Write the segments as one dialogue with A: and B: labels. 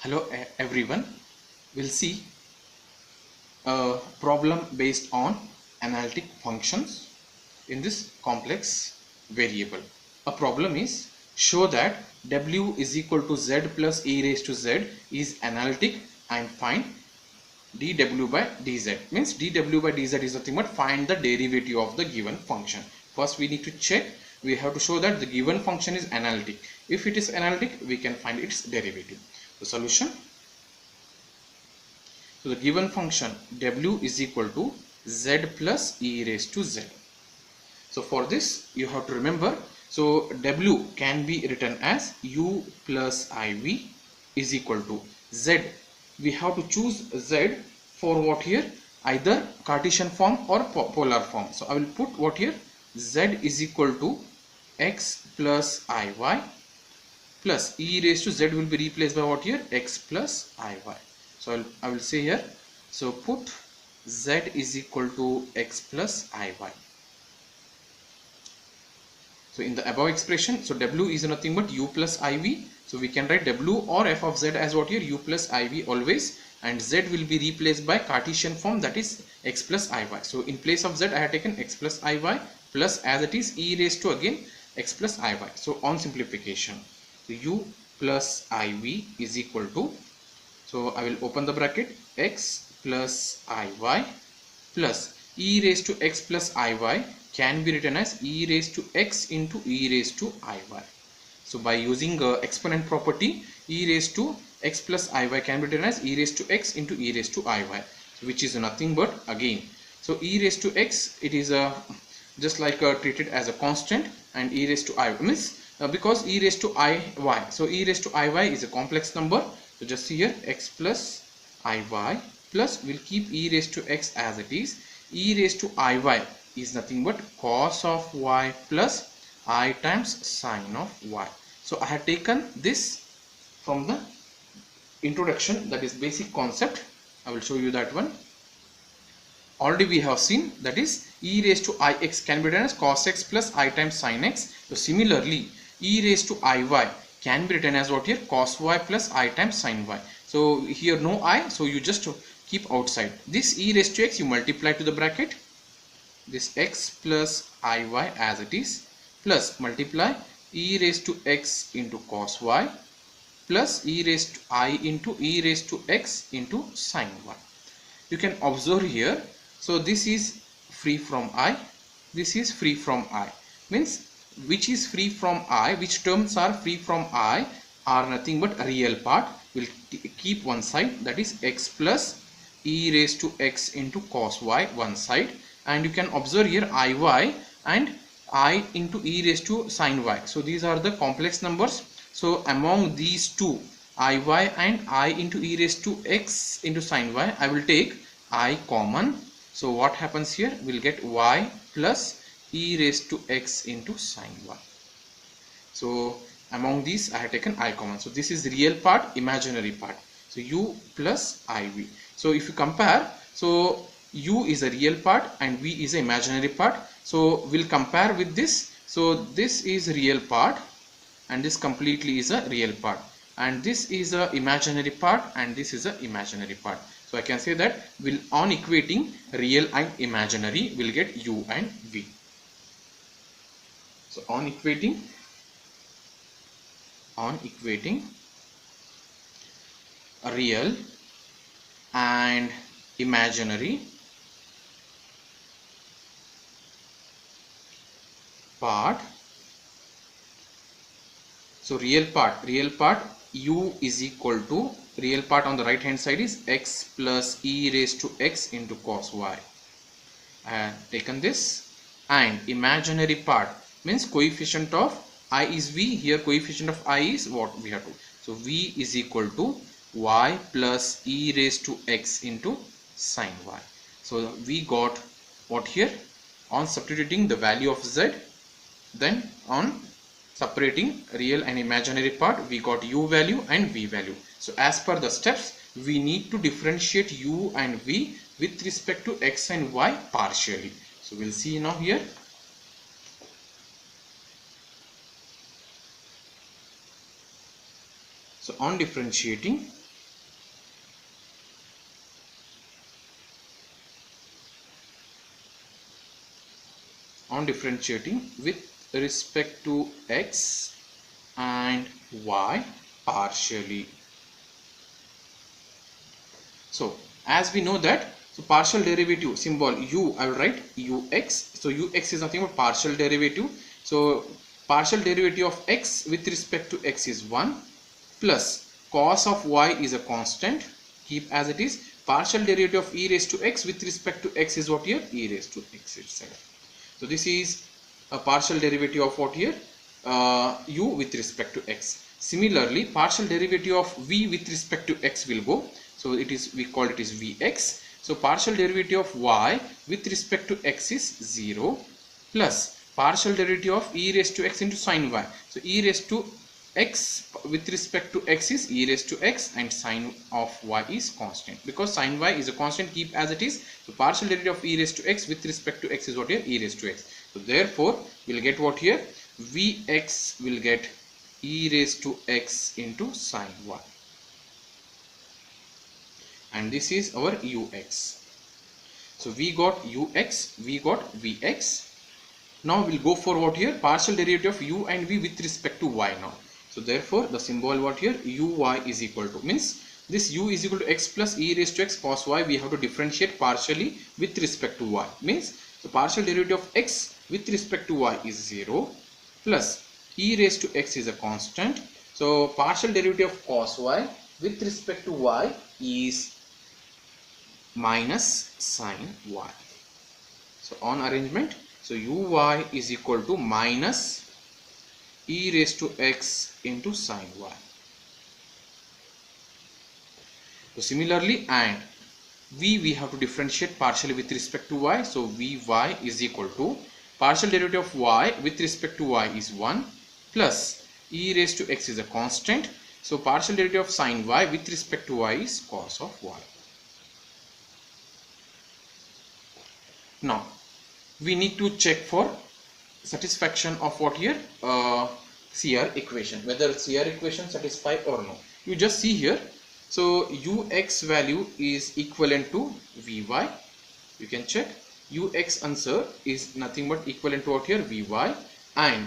A: Hello everyone, we'll see a problem based on analytic functions in this complex variable. A problem is show that w is equal to z plus e raised to z is analytic and find dw by dz. Means dw by dz is nothing but find the derivative of the given function. First we need to check, we have to show that the given function is analytic. If it is analytic, we can find its derivative. The solution: so the given function w is equal to z plus e raised to z. So for this you have to remember, so w can be written as u plus iv is equal to z. We have to choose z for what here? Either Cartesian form or polar form. So I will put what here? Z is equal to x plus iy plus e raised to z will be replaced by what here? X plus iy. So I will say here, so put z is equal to x plus iy. So in the above expression, so w is nothing but u plus iv. So we can write w or f of z as what here? U plus iv always, and z will be replaced by Cartesian form, that is x plus iy. So in place of z I have taken x plus iy plus as it is e raised to again x plus iy. So on simplification, so u plus iv is equal to, so I will open the bracket, x plus iy plus e raised to x plus iy can be written as e raised to x into e raised to iy. So by using exponent property, e raised to x plus iy can be written as e raised to x into e raised to iy, so which is nothing but again, so e raised to x, it is just like treated as a constant, and e raised to iy means because e raised to iy, so e raised to iy is a complex number. So just see here, x plus iy plus, we'll keep e raised to x as it is, e raised to iy is nothing but cos of y plus I times sine of y. So I have taken this from the introduction, that is basic concept. I will show you that one. Already we have seen, that is e raised to ix can be written as cos x plus I times sine x. So similarly e raised to iy can be written as what here? Cos y plus I times sine y. So here no I, so you just keep outside. This e raised to x you multiply to the bracket, this x plus iy as it is, plus multiply e raised to x into cos y plus e raised to I into e raised to x into sine y. You can observe here, so this is free from I, this is free from I, means which is free from I, which terms are free from I are nothing but a real part. We'll keep one side, that is x plus e raised to x into cos y one side, and you can observe here iy and I into e raised to sine y. So these are the complex numbers. So among these two, iy and I into e raised to x into sine y, I will take I common. So what happens here? We'll get y plus e raised to x into sine y. So among these I have taken I common. So this is real part, imaginary part. So u plus iv. So if you compare, so u is a real part and v is a imaginary part. So we'll compare with this. So this is real part and this completely is a real part, and this is a imaginary part and this is a imaginary part. So I can say that we'll, on equating real and imaginary, we'll get u and v. So on equating real and imaginary part, so real part u is equal to, real part on the right hand side is x plus e raised to x into cos y. I have taken this, and imaginary part means coefficient of I is v, here coefficient of I is what we have to, so v is equal to y plus e raised to x into sine y. So we got what here? On substituting the value of z, then on separating real and imaginary part, we got u value and v value. So as per the steps, we need to differentiate u and v with respect to x and y partially. So we'll see now here. So on differentiating, on differentiating with respect to x and y partially. So as we know that, so partial derivative symbol u, I will write ux. So ux is nothing but partial derivative. So partial derivative of x with respect to x is 1 plus cos of y is a constant, keep as it is. Partial derivative of e raised to x with respect to x is what here? E raised to x itself. So this is a partial derivative of what here? U with respect to x. Similarly, partial derivative of v with respect to x will go. So it is, we call it is vx. So partial derivative of y with respect to x is 0 plus partial derivative of e raised to x into sine y. So e raised to x with respect to x is e raised to x and sine of y is constant, because sine y is a constant, keep as it is. So partial derivative of e raised to x with respect to x is what here? E raised to x. So therefore we'll get what here? Vx will get e raised to x into sine y, and this is our ux. So we got ux, we got vx. Now we'll go for what here? Partial derivative of u and v with respect to y now. So therefore the symbol what here? Uy is equal to, means this u is equal to x plus e raised to x cos y, we have to differentiate partially with respect to y. Means the partial derivative of x with respect to y is 0 plus e raised to x is a constant. So partial derivative of cos y with respect to y is minus sine y. So on arrangement, so uy is equal to minus e raised to x into sine y. So similarly, and we have to differentiate partially with respect to y. So vy is equal to partial derivative of y with respect to y is 1 plus e raised to x is a constant. So partial derivative of sine y with respect to y is cos of y. Now we need to check for satisfaction of what here? CR equation, whether CR equation satisfy or no. You just see here. So ux value is equivalent to vy. You can check. Ux answer is nothing but equivalent to what here? Vy, and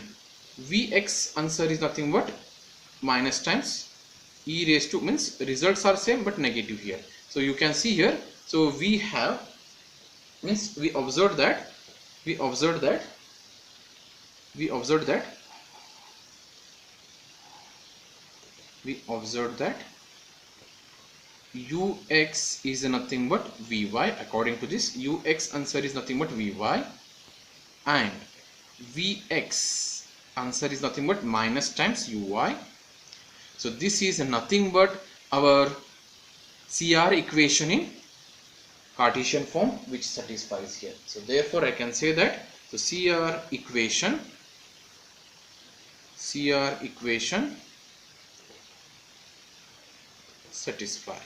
A: vx answer is nothing but minus times e raised to, means results are same but negative here. So you can see here. So we have, means we observed that ux is nothing but vy. According to this, ux answer is nothing but vy, and vx answer is nothing but minus times uy. So this is nothing but our CR equation in Cartesian form, which satisfies here. So therefore I can say that the CR equation satisfy.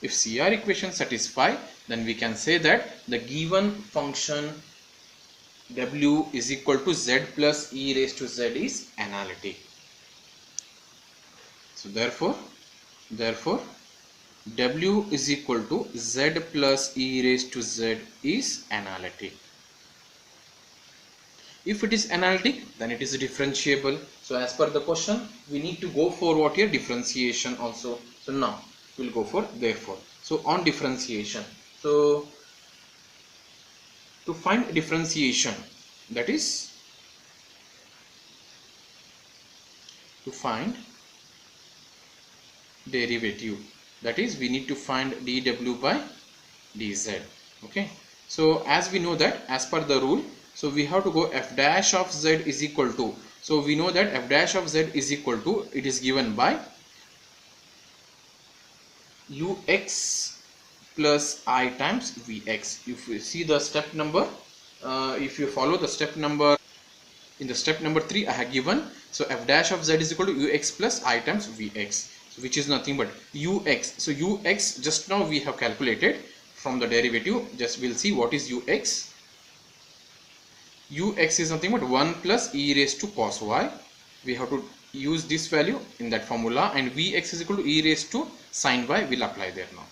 A: If CR equation satisfy, then we can say that the given function w is equal to z plus e raised to z is analytic. So therefore w is equal to z plus e raised to z is analytic. If it is analytic, then it is differentiable. So as per the question, we need to go for what here? Differentiation also. So now we'll go for therefore. So on differentiation, so to find differentiation, that is to find derivative, that is we need to find dw by dz. Okay, so as we know that as per the rule, so we have to go f dash of z is equal to, so we know that f dash of z is equal to, it is given by ux plus I times vx. If you see the step number, if you follow the step number, in the step number 3 I have given, so f dash of z is equal to ux plus I times vx, so which is nothing but ux. So ux just now we have calculated from the derivative. Just we'll see what is ux. Ux is nothing but 1 plus e raised to cos y. We have to use this value in that formula, and vx is equal to e raised to sin y will apply there now.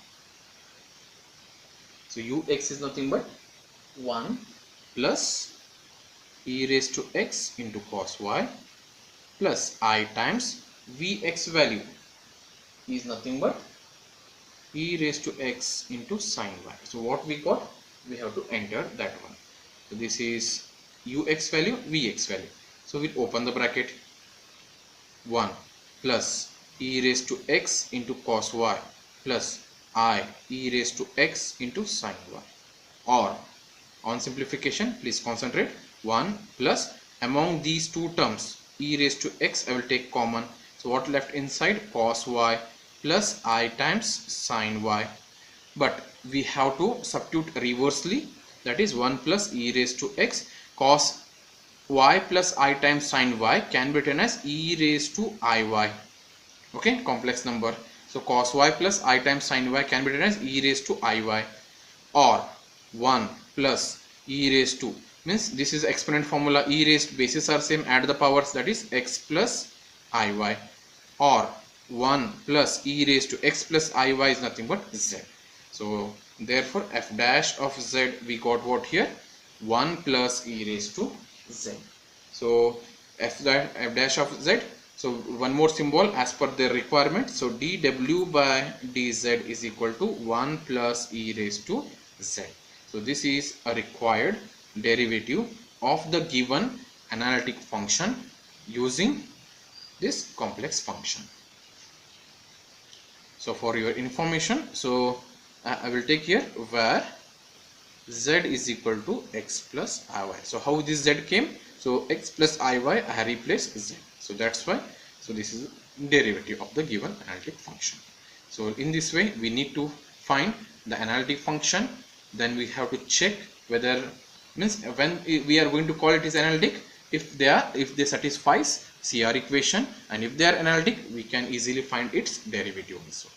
A: So ux is nothing but 1 plus e raised to x into cos y plus I times Vx value is nothing but e raised to x into sin y. So what we got? We have to enter that one. So this is ux value, vx value. So we'll open the bracket. 1 plus e raised to x into cos y plus I e raised to x into sin y, or on simplification, please concentrate, 1 plus among these two terms e raised to x I will take common. So what left inside? Cos y plus I times sin y, but we have to substitute reversely, that is 1 plus e raised to x. Cos y plus I times sin y can be written as e raised to iy. Okay, complex number. So cos y plus I times sin y can be written as e raised to iy, or 1 plus e raised to, means this is exponent formula, e raised bases are same, add the powers, that is x plus iy, or 1 plus e raised to x plus iy is nothing but z. So therefore f dash of z, we got what here? 1 plus e raised to z. So f dash of z, so one more symbol as per their requirement. So dw by dz is equal to 1 plus e raised to z. So this is a required derivative of the given analytic function using this complex function. So for your information, so I will take here where z is equal to x plus iy. So how this z came? So x plus iy, I have replaced z. So that's why. So this is derivative of the given analytic function. So in this way we need to find the analytic function. Then we have to check whether, means when we are going to call it is analytic, if they satisfies CR equation, and if they are analytic we can easily find its derivative also.